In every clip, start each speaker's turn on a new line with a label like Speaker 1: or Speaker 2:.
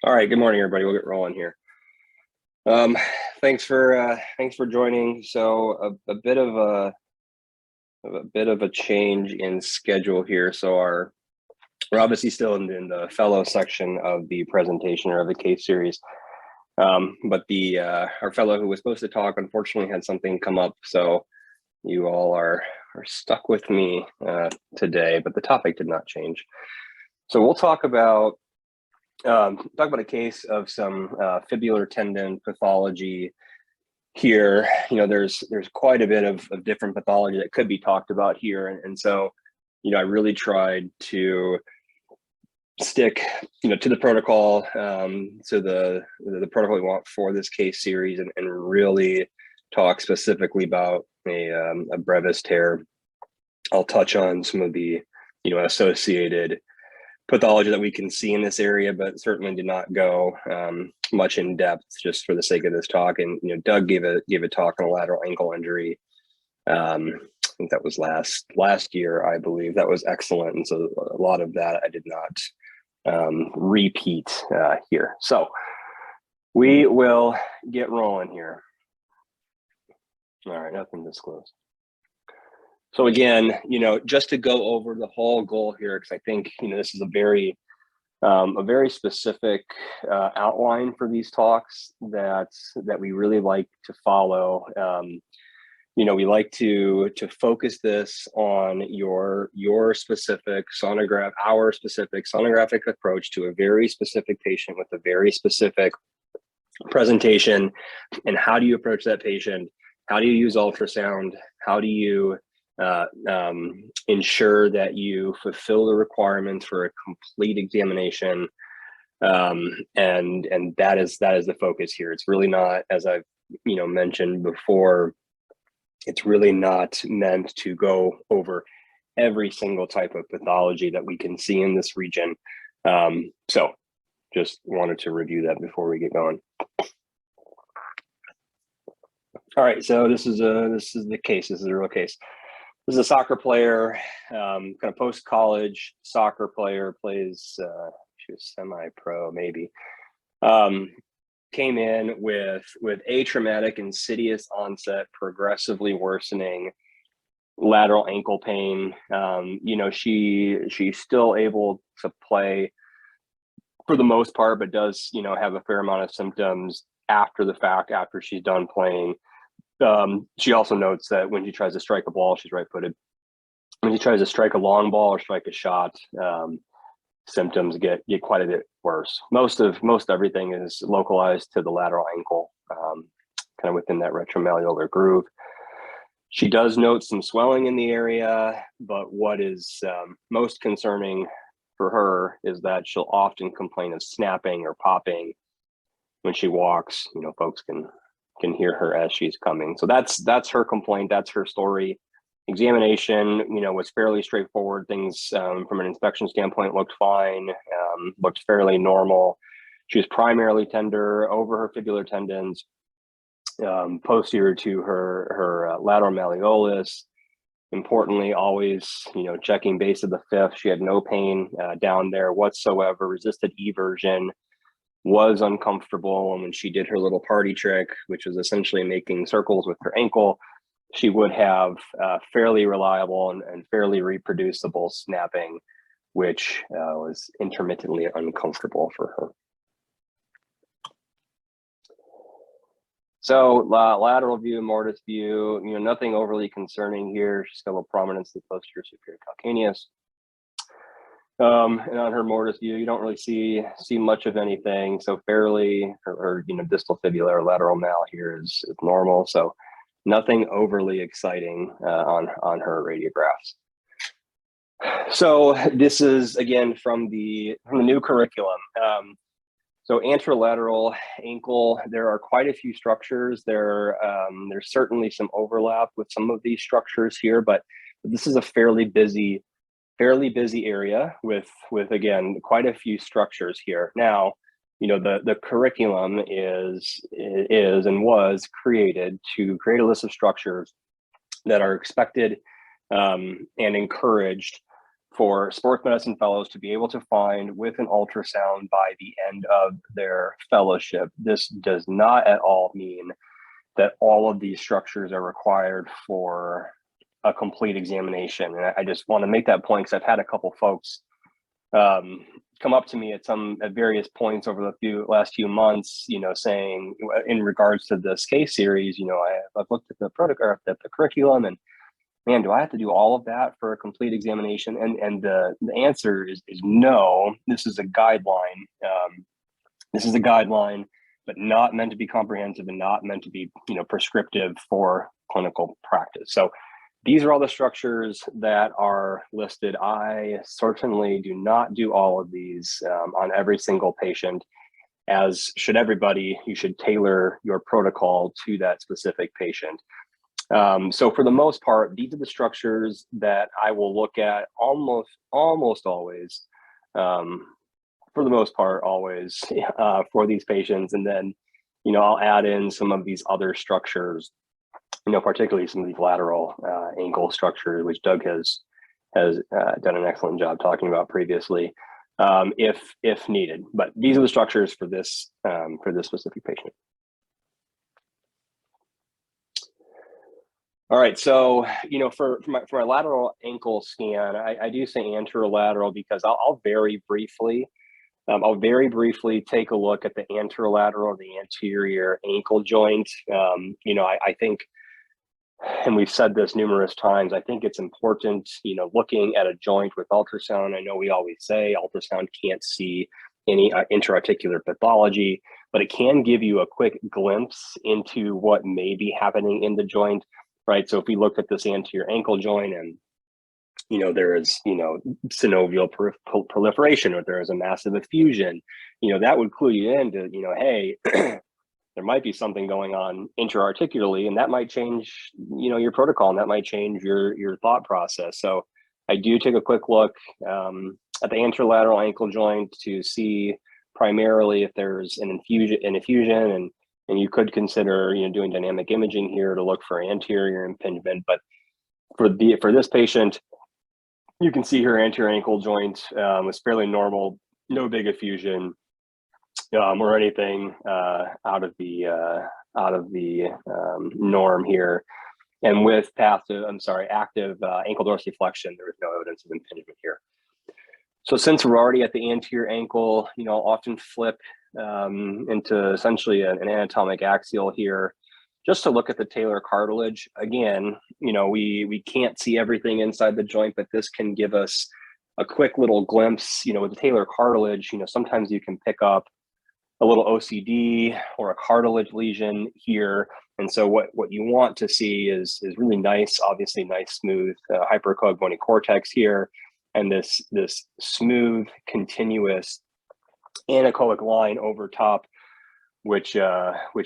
Speaker 1: All right, good morning, everybody. We'll get rolling here. Um, thanks for joining. So a bit of a change in schedule here. So we're obviously still in the fellow section of the presentation or of the case series, but our fellow who was supposed to talk unfortunately had something come up. So you all are stuck with me today, but the topic did not change. So we'll talk about a case of some fibular tendon pathology here. There's quite a bit of different pathology that could be talked about here, and so I really tried to stick to the protocol, to the protocol we want for this case series, and really talk specifically about a brevis tear. I'll touch on some of the associated pathology that we can see in this area, but certainly did not go much in depth just for the sake of this talk. And Doug gave a talk on a lateral ankle injury. I think that was last year, I believe. That was excellent, and so a lot of that I did not repeat here. So we will get rolling here. All right, nothing disclosed. So again, just to go over the whole goal here, because I think this is a very specific outline for these talks that we really like to follow. We like to focus this on your specific our specific sonographic approach to a very specific patient with a very specific presentation. And how do you approach that patient? How do you use ultrasound? How do you ensure that you fulfill the requirements for a complete examination, and that is the focus here. It's really not, as I've mentioned before, it's really not meant to go over every single type of pathology that we can see in this region. So just wanted to review that before we get going. All right, so this is the case. This is a real case. This is a soccer player, kind of post-college soccer player, plays, she was semi-pro maybe. Came in with atraumatic, insidious onset, progressively worsening lateral ankle pain. She's still able to play for the most part, but does, have a fair amount of symptoms after the fact, after she's done playing. She also notes that when she tries to strike a ball, she's right-footed. When she tries to strike a long ball or strike a shot, symptoms get quite a bit worse. Most everything is localized to the lateral ankle, kind of within that retromalleolar groove. She does note some swelling in the area, but what is most concerning for her is that she'll often complain of snapping or popping when she walks. Folks can hear her as she's coming. So that's her complaint. That's her story. Examination, was fairly straightforward. Things from an inspection standpoint looked fine, looked fairly normal. She was primarily tender over her fibular tendons, posterior to her lateral malleolus. Importantly, always, checking base of the fifth. She had no pain down there whatsoever. Resisted eversion. Was uncomfortable, and when she did her little party trick, which was essentially making circles with her ankle, she would have fairly reliable and fairly reproducible snapping, which was intermittently uncomfortable for her. So lateral view, mortise view, nothing overly concerning here. She's got a little prominence in the posterior superior calcaneus. And on her mortise view, you don't really see much of anything. So fairly, or distal fibular lateral mal here is normal. So nothing overly exciting on her radiographs. So this is again from the new curriculum. So anterolateral ankle, there are quite a few structures. There's certainly some overlap with some of these structures here, but this is a fairly busy area with again quite a few structures here. Now, the curriculum is and was created to create a list of structures that are expected and encouraged for sports medicine fellows to be able to find with an ultrasound by the end of their fellowship. This does not at all mean that all of these structures are required for a complete examination. And I just want to make that point because I've had a couple folks come up to me at various points over the last few months, saying in regards to this case series, I've looked at the protocol, at the curriculum, and man, do I have to do all of that for a complete examination? And the answer is no. This is a guideline. This is a guideline, but not meant to be comprehensive and not meant to be, prescriptive for clinical practice. So these are all the structures that are listed. I certainly do not do all of these on every single patient, as should everybody. You should tailor your protocol to that specific patient. So for the most part, these are the structures that I will look at almost always, for the most part, always for these patients. And then, I'll add in some of these other structures, particularly some of these lateral ankle structures, which Doug has done an excellent job talking about previously, if needed. But these are the structures for this specific patient. All right, so for my lateral ankle scan, I do say anterolateral because I'll very briefly take a look at the anterolateral, the anterior ankle joint. I think, and we've said this numerous times, I think it's important, looking at a joint with ultrasound. I know we always say ultrasound can't see any intra-articular pathology, but it can give you a quick glimpse into what may be happening in the joint. Right. So if we look at this anterior ankle joint and, there is, synovial proliferation, or there is a massive effusion, that would clue you into, hey, there might be something going on intra-articularly, and that might change, your protocol, and that might change your thought process. So I do take a quick look at the anterolateral ankle joint to see primarily if there's an effusion, and you could consider, doing dynamic imaging here to look for anterior impingement. But for this patient, you can see her anterior ankle joint was fairly normal, no big effusion or anything out of the norm here. And with active ankle dorsiflexion, there was no evidence of impingement here. So since we're already at the anterior ankle, I'll often flip into essentially an anatomic axial here, just to look at the talar cartilage. Again, we can't see everything inside the joint, but this can give us a quick little glimpse. With the talar cartilage, sometimes you can pick up a little OCD or a cartilage lesion here. And so what you want to see is really nice, obviously nice, smooth hyperechoic bony cortex here, and this smooth, continuous anechoic line over top, which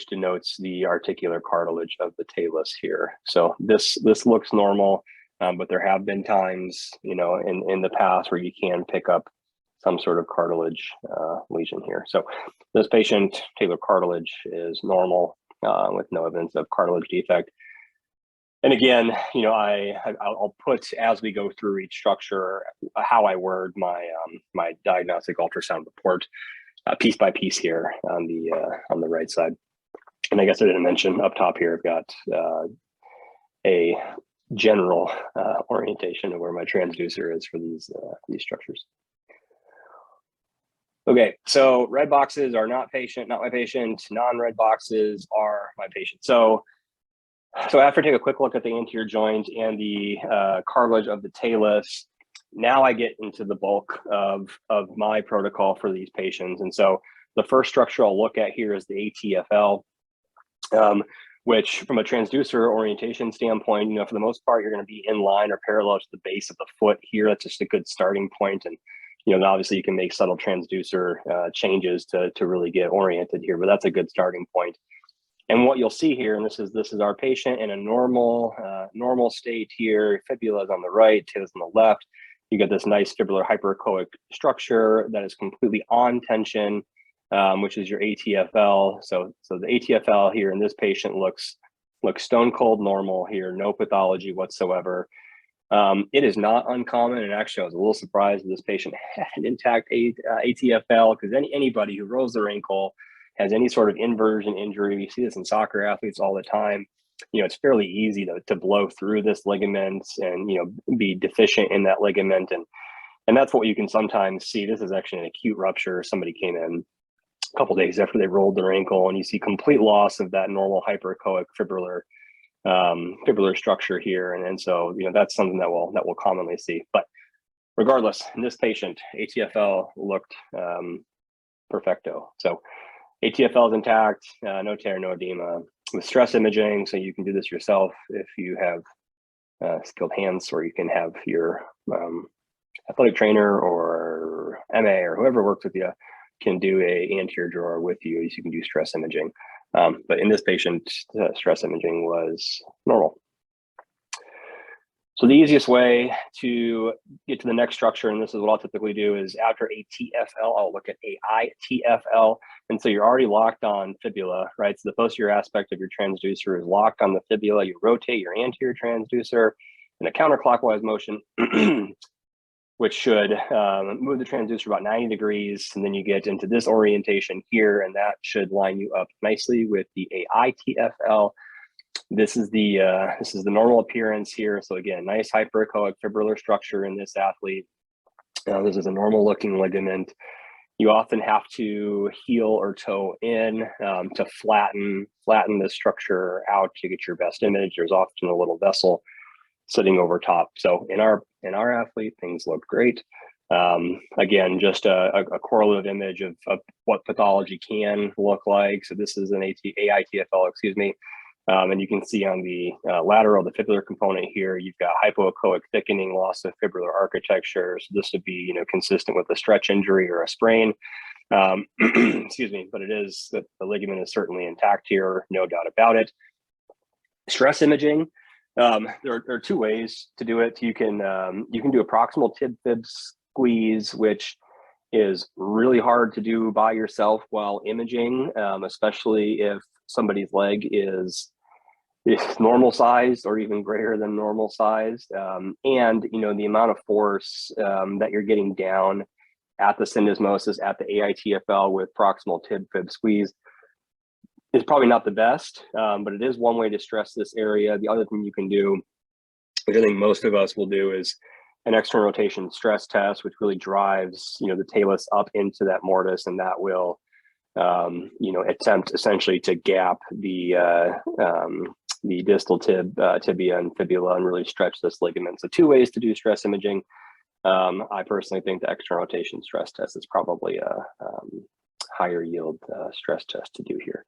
Speaker 1: denotes the articular cartilage of the talus here. So this looks normal, but there have been times, in the past where you can pick up some sort of cartilage lesion here. So this patient, talar cartilage is normal with no evidence of cartilage defect. And again, I'll put, as we go through each structure, how I word my my diagnostic ultrasound report piece by piece here on the right side. And I guess I didn't mention up top here, I've got a general orientation of where my transducer is for these structures. Okay, so red boxes are not my patient. Non-red boxes are my patient. So after I take a quick look at the anterior joint and the cartilage of the talus, now I get into the bulk of my protocol for these patients. And so the first structure I'll look at here is the ATFL, which from a transducer orientation standpoint, for the most part, you're going to be in line or parallel to the base of the foot here. That's just a good starting point. And obviously you can make subtle transducer changes to really get oriented here, but that's a good starting point. And what you'll see here, and this is our patient in a normal state here. Fibula is on the right, talus on the left. You get this nice fibular hyperechoic structure that is completely on tension, which is your ATFL. So the ATFL here in this patient looks stone cold normal here, no pathology whatsoever. It is not uncommon, and actually I was a little surprised that this patient had an intact ATFL, because anybody who rolls their ankle, has any sort of inversion injury, we see this in soccer athletes all the time, it's fairly easy to blow through this ligament and, be deficient in that ligament. And that's what you can sometimes see. This is actually an acute rupture. Somebody came in a couple days after they rolled their ankle, and you see complete loss of that normal hyperechoic fibular structure here. And so, that's something that we'll commonly see. But regardless, in this patient, ATFL looked perfecto. So ATFL is intact, no tear, no edema. With stress imaging, so you can do this yourself if you have skilled hands, or you can have your athletic trainer or MA or whoever works with you can do a anterior drawer with you, so you can do stress imaging. But in this patient, stress imaging was normal. So the easiest way to get to the next structure, and this is what I'll typically do, is after a TFL, I'll look at a ITFL. And so you're already locked on fibula, right? So the posterior aspect of your transducer is locked on the fibula. You rotate your anterior transducer in a counterclockwise motion, which should move the transducer about 90 degrees. And then you get into this orientation here, and that should line you up nicely with the AITFL. This is the normal appearance here. So again, nice hyperechoic fibular structure in this athlete. This is a normal looking ligament. You often have to heel or toe in to flatten the structure out to get your best image. There's often a little vessel sitting over top. So in our athlete, things look great. Again, just a correlative image of what pathology can look like. So this is an AITFL, excuse me. And you can see on the lateral, the fibular component here, you've got hypoechoic thickening, loss of fibular architecture. So this would be, consistent with a stretch injury or a sprain. Excuse me, but the ligament is certainly intact here, no doubt about it. Stress imaging, there are two ways to do it. You can do a proximal tib-fib squeeze, which is really hard to do by yourself while imaging, especially if somebody's leg is normal sized or even greater than normal sized. And, the amount of force that you're getting down at the syndesmosis, at the AITFL with proximal tib-fib squeeze is probably not the best, but it is one way to stress this area. The other thing you can do, which I think most of us will do, is an external rotation stress test, which really drives, the talus up into that mortise, and that will, attempt essentially to gap the distal tibia and fibula and really stretch this ligament. So two ways to do stress imaging. I personally think the external rotation stress test is probably a higher yield stress test to do here.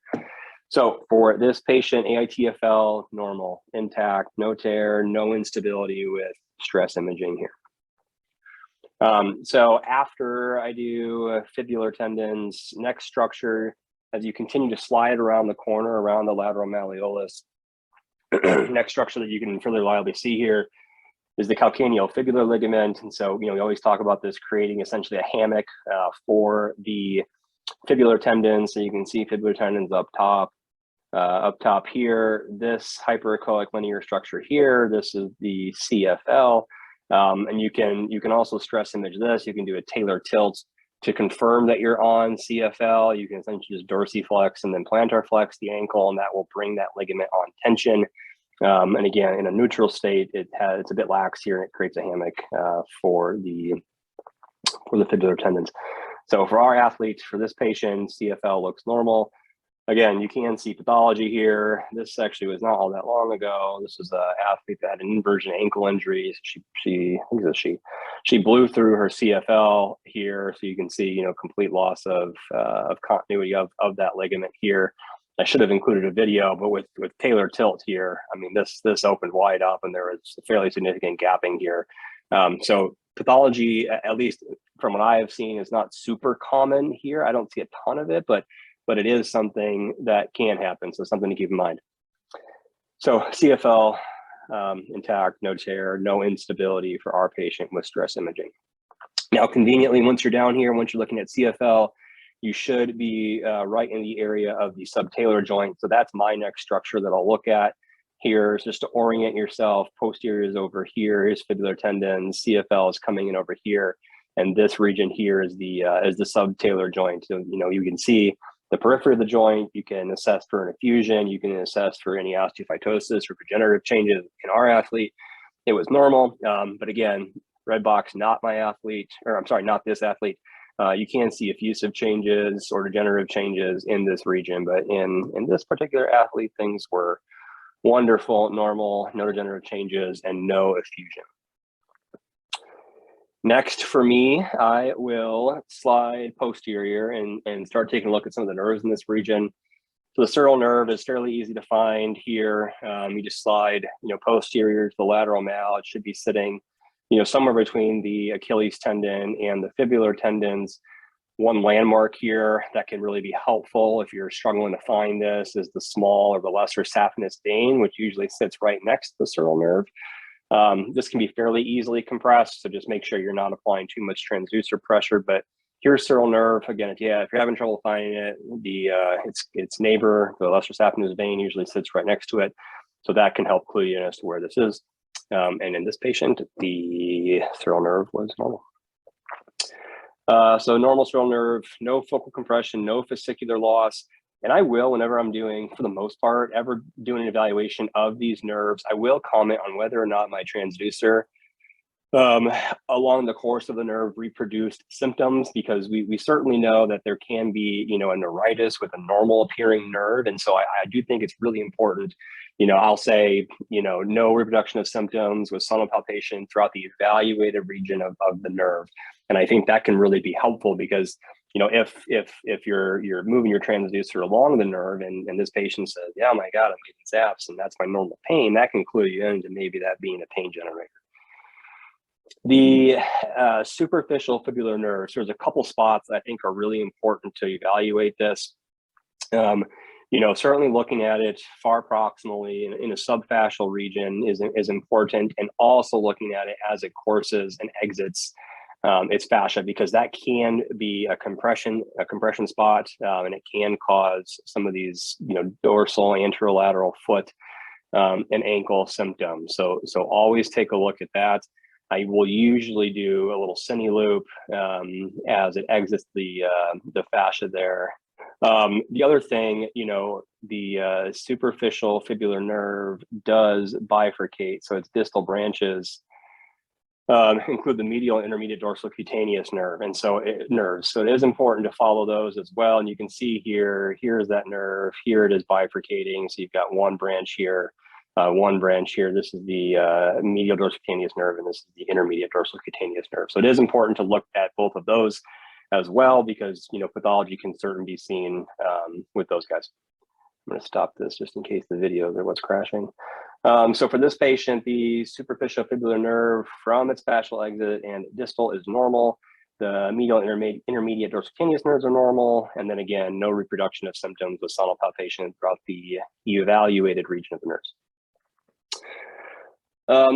Speaker 1: So for this patient, AITFL, normal, intact, no tear, no instability with stress imaging here. So after I do fibular tendons, next structure, as you continue to slide around the corner, around the lateral malleolus, next structure that you can fairly reliably see here is the calcaneofibular ligament. And so, we always talk about this creating essentially a hammock for the fibular tendons. So you can see fibular tendons up top here, this hyperechoic linear structure here, this is the CFL. And you can also stress image this. You can do a Taylor tilt to confirm that you're on CFL. You can essentially just dorsiflex and then plantar flex the ankle, and that will bring that ligament on tension. And again, in a neutral state, it's a bit lax here, and it creates a hammock for the fibular tendons. So for our athletes, for this patient, CFL looks normal. Again, you can see pathology here. This actually was not all that long ago. This was an athlete that had an inversion ankle injury. She blew through her CFL here, so you can see complete loss of continuity of that ligament here. I should have included a video, but with Taylor tilt here, I mean this opened wide up, and there was a fairly significant gapping here. So pathology, at least from what I have seen, is not super common here. I don't see a ton of it, but it is something that can happen. So something to keep in mind. So CFL intact, no tear, no instability for our patient with stress imaging. Now, conveniently, once you're down here, once you're looking at CFL, you should be right in the area of the subtalar joint. So that's my next structure that I'll look at. here, just to orient yourself. Posterior is over here. Here's fibular tendons. CFL is coming in over here, and this region here is the subtalar joint. So you can see the periphery of the joint. You can assess for an effusion. You can assess for any osteophytosis or degenerative changes. In our athlete, it was normal, but again, red box, not my athlete, or I'm sorry, not this athlete. You can see effusive changes or degenerative changes in this region, but in this particular athlete, things were wonderful, normal, no degenerative changes, and no effusion. Next for me, I will slide posterior and start taking a look at some of the nerves in this region. So the sural nerve is fairly easy to find here. You just slide, posterior to the lateral mal. It should be sitting, somewhere between the Achilles tendon and the fibular tendons. One landmark here that can really be helpful if you're struggling to find this is the small or the lesser saphenous vein, which usually sits right next to the sural nerve. This can be fairly easily compressed, so just make sure you're not applying too much transducer pressure. But here's sural nerve. Again, if you're having trouble finding it, its neighbor, the lesser saphenous vein, usually sits right next to it. So that can help clue you in as to where this is. And in this patient, the sural nerve was normal. So normal sural nerve, no focal compression, no fascicular loss. And I will, whenever I'm doing, for the most part, ever doing an evaluation of these nerves, I will comment on whether or not my transducer along the course of the nerve reproduced symptoms, because we certainly know that there can be, a neuritis with a normal appearing nerve. And so I do think it's really important, I'll say, no reproduction of symptoms with sonal palpation throughout the evaluated region of the nerve. And I think that can really be helpful because, if you're moving your transducer along the nerve and this patient says, yeah, my God, I'm getting zaps and that's my normal pain, that can clue you into maybe that being a pain generator. The superficial fibular nerves, there's a couple spots I think are really important to evaluate this. Certainly looking at it far proximally in a subfascial region is important, and also looking at it as it courses and exits its fascia, because that can be a compression spot, and it can cause some of these, dorsal, anterolateral foot and ankle symptoms. So always take a look at that. I will usually do a little cine loop as it exits the fascia there. The other thing, the superficial fibular nerve does bifurcate. So its distal branches include the medial and intermediate dorsal cutaneous nerve. And so nerves. So it is important to follow those as well. And you can see here's that nerve. Here it is bifurcating. So you've got one branch here. One branch here. This is the medial dorsocutaneous nerve, and this is the intermediate dorsocutaneous nerve. So it is important to look at both of those as well, because pathology can certainly be seen with those guys. I'm going to stop this just in case the video there was crashing. So for this patient, the superficial fibular nerve from its fascial exit and distal is normal. The medial and intermediate dorsocutaneous nerves are normal. And then again, no reproduction of symptoms with sonal palpation throughout the evaluated region of the nerves.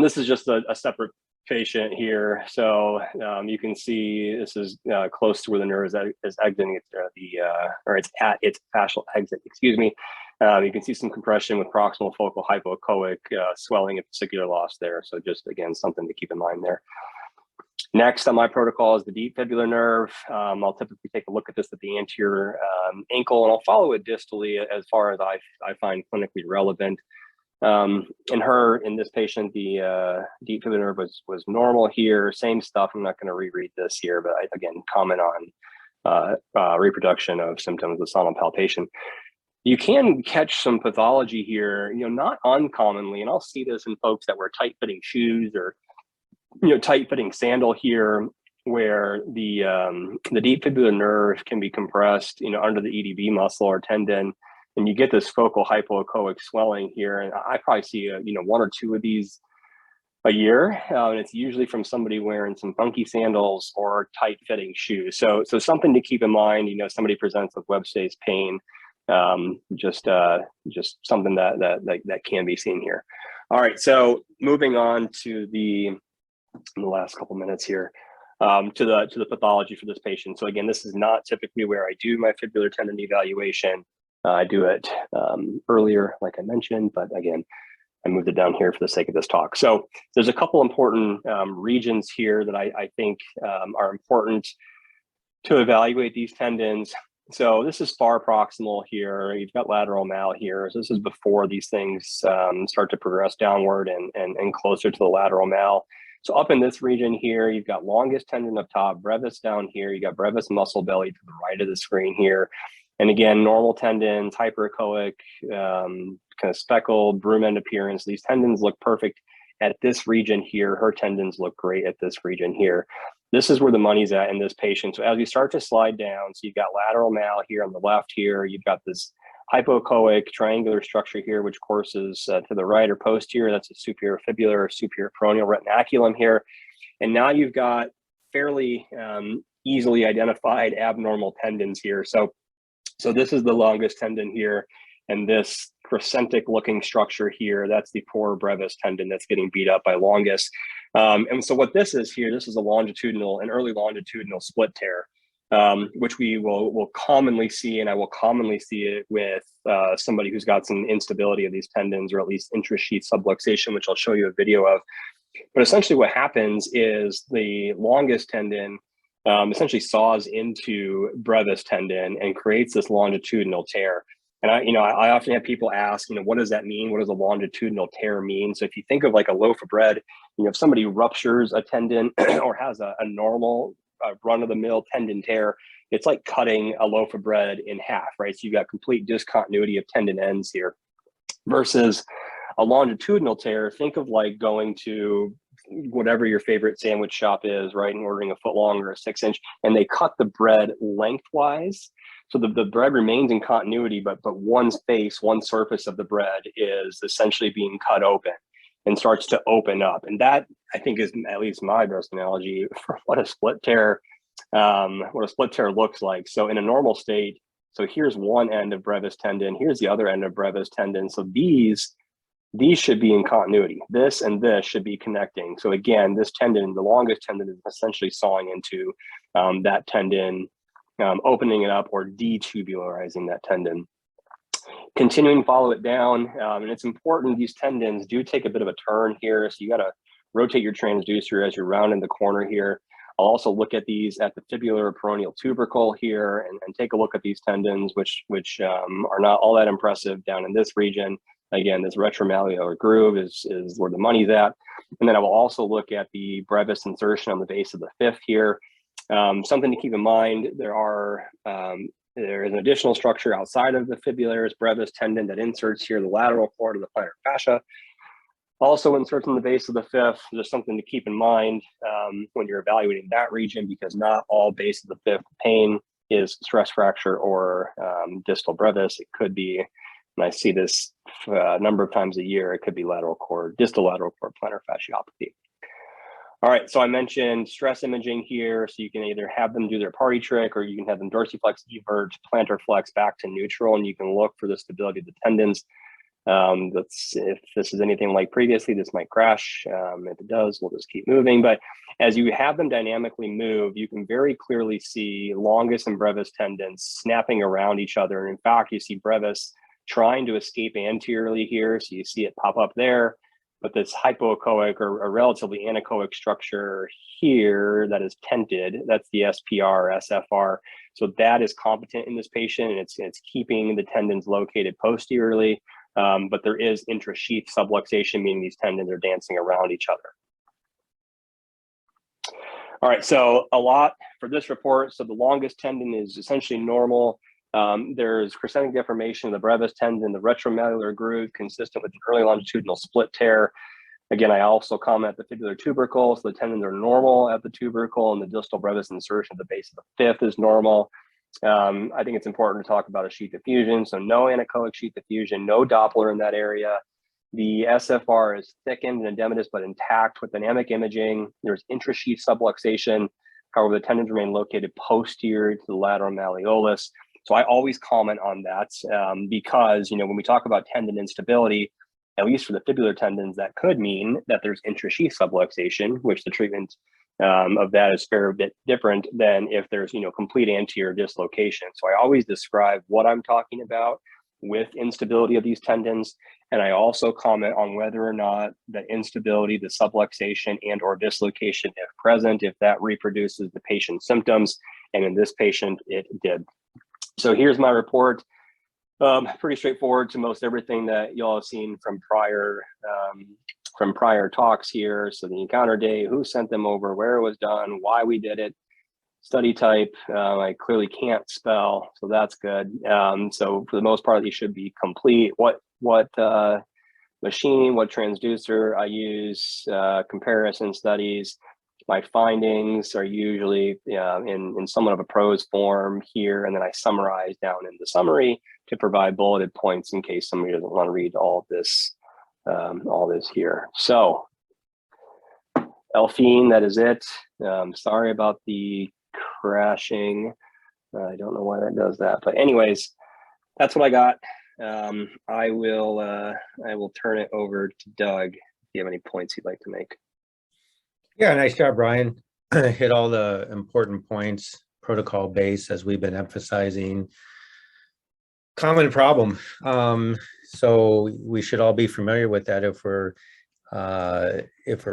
Speaker 1: This is just a separate patient here. So you can see this is close to where the nerve is exiting it's at its fascial exit, excuse me. You can see some compression with proximal focal hypoechoic swelling and fascicular loss there. So just, again, something to keep in mind there. Next on my protocol is the deep fibular nerve. I'll typically take a look at this at the anterior ankle, and I'll follow it distally as far as I find clinically relevant. In this patient, the deep fibular nerve was normal here. Same stuff. I'm not going to reread this here, but I, again, comment on reproduction of symptoms with sonal palpation. You can catch some pathology here, not uncommonly, and I'll see this in folks that wear tight-fitting shoes or tight-fitting sandal here, where the deep fibular nerve can be compressed, under the EDB muscle or tendon. And you get this focal hypoechoic swelling here. And I probably see, one or two of these a year. And it's usually from somebody wearing some funky sandals or tight fitting shoes. So something to keep in mind, somebody presents with web space pain, just something that can be seen here. All right. So moving on to the last couple minutes here, to the pathology for this patient. So again, this is not typically where I do my fibular tendon evaluation. I do it earlier, like I mentioned, but again, I moved it down here for the sake of this talk. So there's a couple important regions here that I think are important to evaluate these tendons. So this is far proximal here. You've got lateral mal here. So this is before these things start to progress downward and closer to the lateral mal. So up in this region here, you've got longest tendon up top, brevis down here. You got brevis muscle belly to the right of the screen here. And again, normal tendons, hyperechoic, kind of speckled, broom end appearance. These tendons look perfect at this region here. Her tendons look great at this region here. This is where the money's at in this patient. So as we start to slide down, so you've got lateral mal here on the left here, you've got this hypoechoic triangular structure here, which courses to the right or posterior. That's a superior fibular or superior peroneal retinaculum here. And now you've got fairly easily identified abnormal tendons here. So this is the longest tendon here. And this crescentic looking structure here, that's the poor brevis tendon that's getting beat up by longus. And so what this is here, this is a an early longitudinal split tear, which we will commonly see, and I will commonly see it with somebody who's got some instability of these tendons, or at least intrasheath subluxation, which I'll show you a video of. But essentially what happens is the longest tendon essentially saws into brevis tendon and creates this longitudinal tear. And I often have people ask, what does that mean? What does a longitudinal tear mean? So if you think of like a loaf of bread, if somebody ruptures a tendon or has a normal run-of-the-mill tendon tear, it's like cutting a loaf of bread in half, right? So you've got complete discontinuity of tendon ends here. Versus a longitudinal tear, think of like going to whatever your favorite sandwich shop is, right, and ordering a foot long or a 6-inch, and they cut the bread lengthwise. So the bread remains in continuity, but one surface of the bread is essentially being cut open and starts to open up. And that, I think, is at least my best analogy for what a split tear looks like. So in a normal state, so here's one end of brevis tendon, here's the other end of brevis tendon. So these should be in continuity. This and this should be connecting. So again, this tendon, the longest tendon, is essentially sawing into that tendon, opening it up or detubularizing that tendon. Continuing to follow it down, and it's important, these tendons do take a bit of a turn here, so you got to rotate your transducer as you're rounding the corner here. I'll also look at these at the fibular peroneal tubercle here and take a look at these tendons, which are not all that impressive down in this region. Again, this retromalleolar groove is where the money's at. And then I will also look at the brevis insertion on the base of the fifth here. Something to keep in mind, there is an additional structure outside of the Fibularis Brevis tendon that inserts here the lateral cord of the plantar fascia. Also inserts in the base of the fifth. There's something to keep in mind when you're evaluating that region, because not all base of the fifth pain is stress fracture or distal brevis. It could be, and I see this a number of times a year, it could be distal lateral cord plantar fasciopathy. All right, so I mentioned stress imaging here, so you can either have them do their party trick, or you can have them dorsiflex, evert, plantar flex back to neutral, and you can look for the stability of the tendons. If this is anything like previously, this might crash. If it does, we'll just keep moving. But as you have them dynamically move, you can very clearly see longus and brevis tendons snapping around each other. And in fact, you see brevis trying to escape anteriorly here, so you see it pop up there. But this hypoechoic or a relatively anechoic structure here that is tented, that's the SPR, SFR. So that is competent in this patient, and it's keeping the tendons located posteriorly. But there is intrasheath subluxation, meaning these tendons are dancing around each other. All right, so a lot for this report. So the longest tendon is essentially normal. There's crescentic deformation of the brevis tendon, the retromalleolar groove consistent with the early longitudinal split tear. Again, I also comment the fibular tubercle, so the tendons are normal at the tubercle, and the distal brevis insertion at the base of the fifth is normal. I think it's important to talk about a sheath effusion, so no anechoic sheath effusion, no Doppler in that area. The SFR is thickened and edematous but intact with dynamic imaging. There's intrasheath subluxation. However, the tendons remain located posterior to the lateral malleolus. So I always comment on that because, when we talk about tendon instability, at least for the fibular tendons, that could mean that there's intrasheath subluxation, which the treatment of that is a fair bit different than if there's, complete anterior dislocation. So I always describe what I'm talking about with instability of these tendons. And I also comment on whether or not the instability, the subluxation and or dislocation, if present, if that reproduces the patient's symptoms. And in this patient, it did. So here's my report. Pretty straightforward to most everything that y'all have seen from prior talks here. So the encounter date, who sent them over, where it was done, why we did it, study type. I clearly can't spell, so that's good. So for the most part, these should be complete. What machine, what transducer I use, comparison studies. My findings are usually in somewhat of a prose form here, and then I summarize down in the summary to provide bulleted points in case somebody doesn't want to read all this here. So, Elphine, that is it. Sorry about the crashing. I don't know why that does that, but anyways, that's what I got. I will turn it over to Doug if you have any points you'd like to make.
Speaker 2: Yeah, nice job, Brian. Hit all the important points, protocol based, as we've been emphasizing. Common problem. So we should all be familiar with that if we're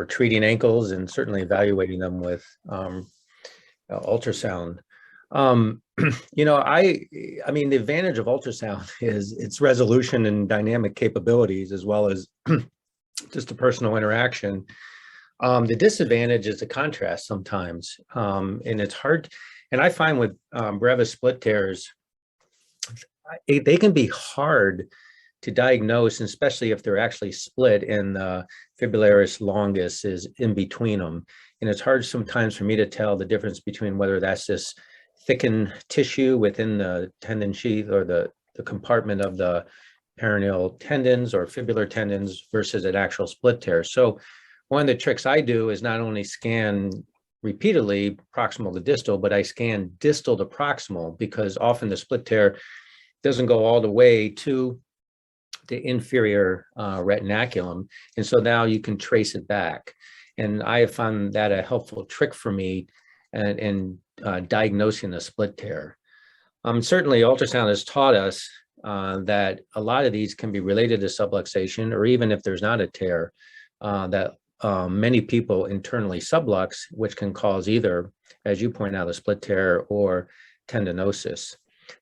Speaker 2: treating ankles and certainly evaluating them with ultrasound. You know, I mean, the advantage of ultrasound is its resolution and dynamic capabilities, as well as just the personal interaction. The disadvantage is the contrast sometimes, and it's hard. And I find with brevis split tears, they can be hard to diagnose, and especially if they're actually split and the fibularis longus is in between them. And it's hard sometimes for me to tell the difference between whether that's this thickened tissue within the tendon sheath or the compartment of the peroneal tendons or fibular tendons versus an actual split tear. So one of the tricks I do is not only scan repeatedly proximal to distal, but I scan distal to proximal, because often the split tear doesn't go all the way to the inferior retinaculum. And so now you can trace it back. And I have found that a helpful trick for me in diagnosing a split tear. Certainly ultrasound has taught us that a lot of these can be related to subluxation, or even if there's not a tear, that many people internally sublux, which can cause either, as you point out, a split tear or tendinosis.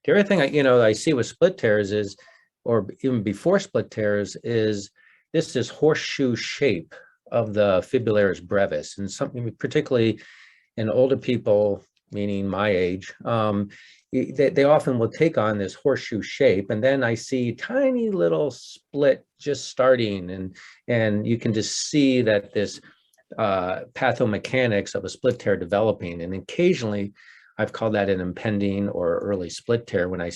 Speaker 2: The other thing I see with split tears is, or even before split tears, is this horseshoe shape of the fibularis brevis, and something particularly in older people, meaning my age, they often will take on this horseshoe shape, and then I see tiny little split just starting, and you can just see that this pathomechanics of a split tear developing, and occasionally I've called that an impending or early split tear when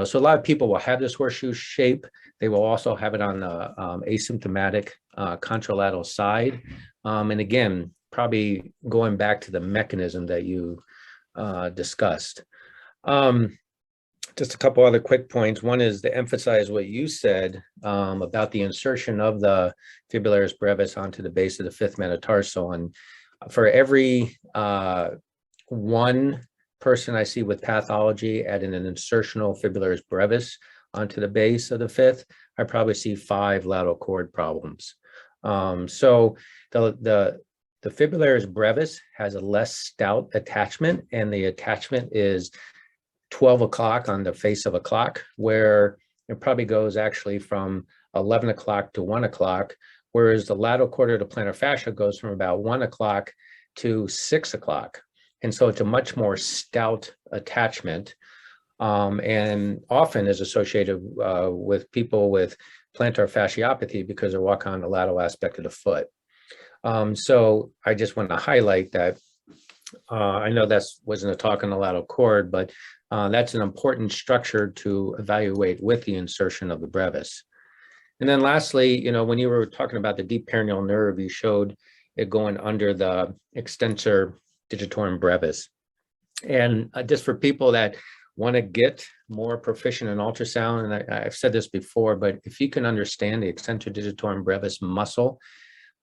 Speaker 2: so a lot of people will have this horseshoe shape. They will also have it on the asymptomatic contralateral side. And again, probably going back to the mechanism that you discussed. Just a couple other quick points. One is to emphasize what you said about the insertion of the fibularis brevis onto the base of the fifth metatarsal. And for every one person I see with pathology adding an insertional fibularis brevis onto the base of the fifth, I probably see 5 lateral cord problems. So the fibularis brevis has a less stout attachment, and the attachment is 12 o'clock on the face of a clock, where it probably goes actually from 11 o'clock to 1 o'clock, whereas the lateral cord of the plantar fascia goes from about 1 o'clock to 6 o'clock. And so it's a much more stout attachment, and often is associated with people with plantar fasciopathy because they're walking on the lateral aspect of the foot. So I just want to highlight that. I know that wasn't a talk on the lateral cord, but that's an important structure to evaluate with the insertion of the brevis. And then lastly, when you were talking about the deep peroneal nerve, you showed it going under the extensor digitorum brevis. And just for people that want to get more proficient in ultrasound, and I've said this before, but if you can understand the extensor digitorum brevis muscle,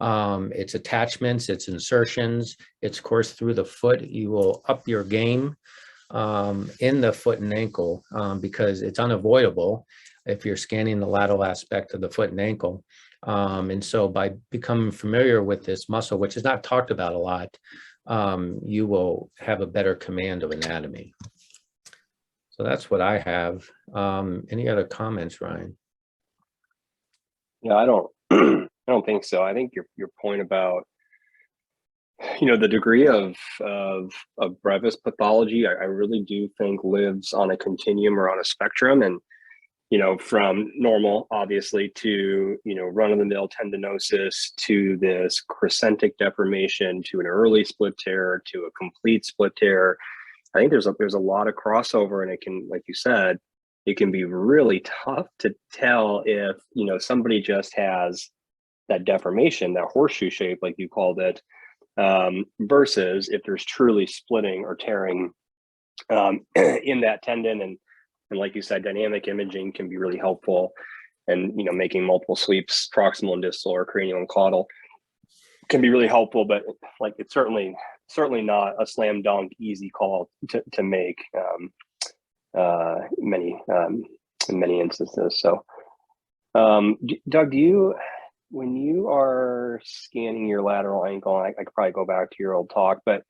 Speaker 2: its attachments, its insertions, its course through the foot, you will up your game in the foot and ankle because it's unavoidable if you're scanning the lateral aspect of the foot and ankle. And so by becoming familiar with this muscle, which is not talked about a lot, you will have a better command of anatomy. So that's what I have. Any other comments, Ryan?
Speaker 1: Yeah, I don't I don't think so. I think your point about, you know, the degree of brevis pathology, I really do think lives on a continuum or on a spectrum. And, you know, from normal, obviously, to, you know, run-of-the-mill tendinosis, to this crescentic deformation, to an early split tear, to a complete split tear. I think there's a lot of crossover, and it can, like you said, it can be really tough to tell if, you know, somebody just has that deformation, that horseshoe shape, like you called it, versus if there's truly splitting or tearing in that tendon. And like you said, dynamic imaging can be really helpful, and, you know, making multiple sweeps, proximal and distal or cranial and caudal, can be really helpful. But like, it's certainly not a slam dunk easy call to make in many instances. So Doug, do you, when you are scanning your lateral ankle, I could probably go back to your old talk, but,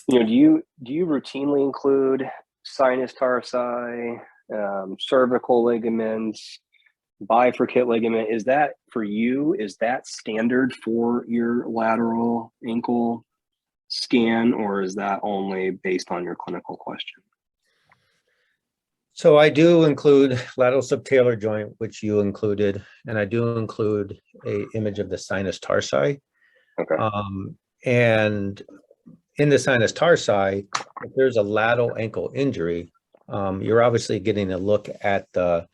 Speaker 1: you know, do you routinely include sinus tarsi, cervical ligaments, bifurcate ligament? Is that, for you, is that standard for your lateral ankle scan, or is that only based on your clinical question?
Speaker 2: So I do include lateral subtalar joint, which you included, and I do include a image of the sinus tarsi.
Speaker 1: Okay.
Speaker 2: And in the sinus tarsi, if there's a lateral ankle injury, you're obviously getting a look at the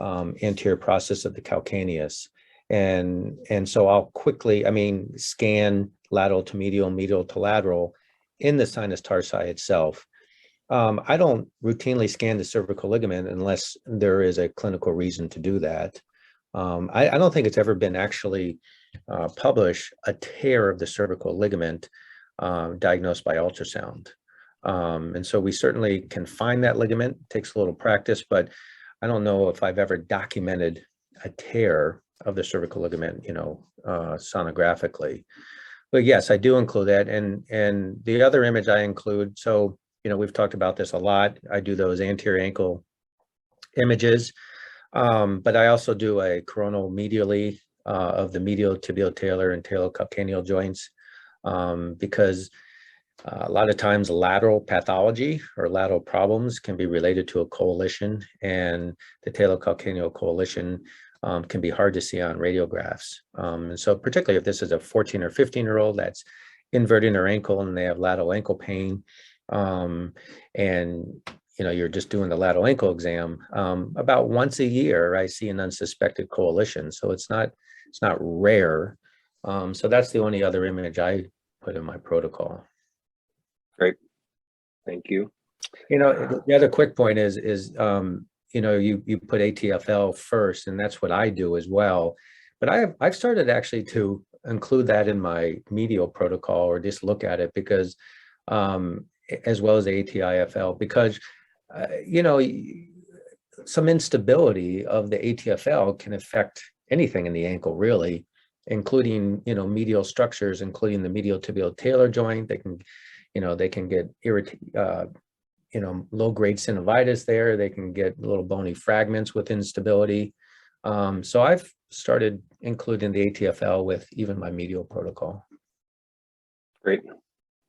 Speaker 2: anterior process of the calcaneus. And so I'll quickly, scan lateral to medial, medial to lateral in the sinus tarsi itself. I don't routinely scan the cervical ligament unless there is a clinical reason to do that. I don't think it's ever been actually published a tear of the cervical ligament diagnosed by ultrasound. And so we certainly can find that ligament. It takes a little practice, but I don't know if I've ever documented a tear of the cervical ligament, sonographically. But yes, I do include that. And the other image I include, so, we've talked about this a lot. I do those anterior ankle images, but I also do a coronal medially of the medial tibiotalar and talocalcaneal joints, because a lot of times lateral pathology or lateral problems can be related to a coalition, and the talocalcaneal coalition can be hard to see on radiographs. And so particularly if this is a 14 or 15-year-old that's inverting their ankle and they have lateral ankle pain, and you're just doing the lateral ankle exam, about once a year I see an unsuspected coalition. So it's not rare. So that's the only other image I put in my protocol.
Speaker 1: Great, thank you.
Speaker 2: The other quick point is you put ATFL first, and that's what I do as well. But I've started actually to include that in my medial protocol, or just look at it, because as well as ATIFL, because some instability of the ATFL can affect anything in the ankle, really, including medial structures, including the medial tibiotalar joint. They can get low-grade synovitis there. They can get little bony fragments with instability. So I've started including the ATFL with even my medial protocol. Great,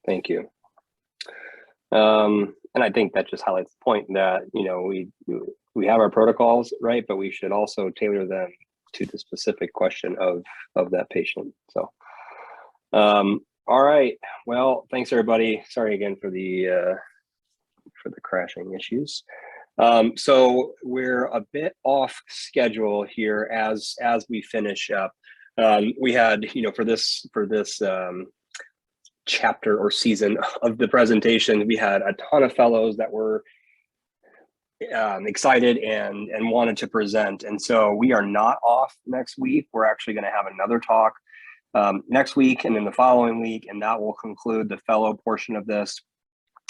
Speaker 1: thank you. And I think that just highlights the point that, we have our protocols, right? But we should also tailor them to the specific question of that patient. So, all right. Well, thanks everybody. Sorry again for the crashing issues. So we're a bit off schedule here as we finish up. We had, for this chapter or season of the presentation, we had a ton of fellows that were excited and wanted to present. And so we are not off next week. We're actually going to have another talk next week and then the following week, and that will conclude the fellow portion of this.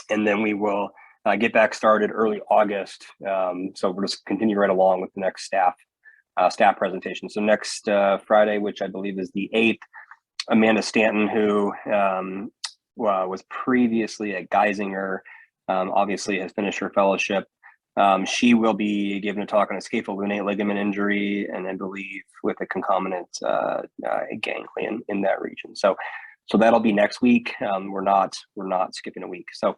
Speaker 1: And then we will get back started early August. So we'll just continue right along with the next staff presentation. So next Friday, which I believe is the 8th, Amanda Stanton, who was previously at Geisinger, obviously has finished her fellowship. She will be giving a talk on a scapholunate ligament injury, and I believe with a concomitant ganglion in that region. So that'll be next week. We're not skipping a week. So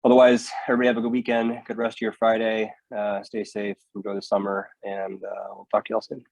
Speaker 1: otherwise, everybody have a good weekend, good rest of your Friday. Stay safe, enjoy the summer, and we'll talk to you all soon.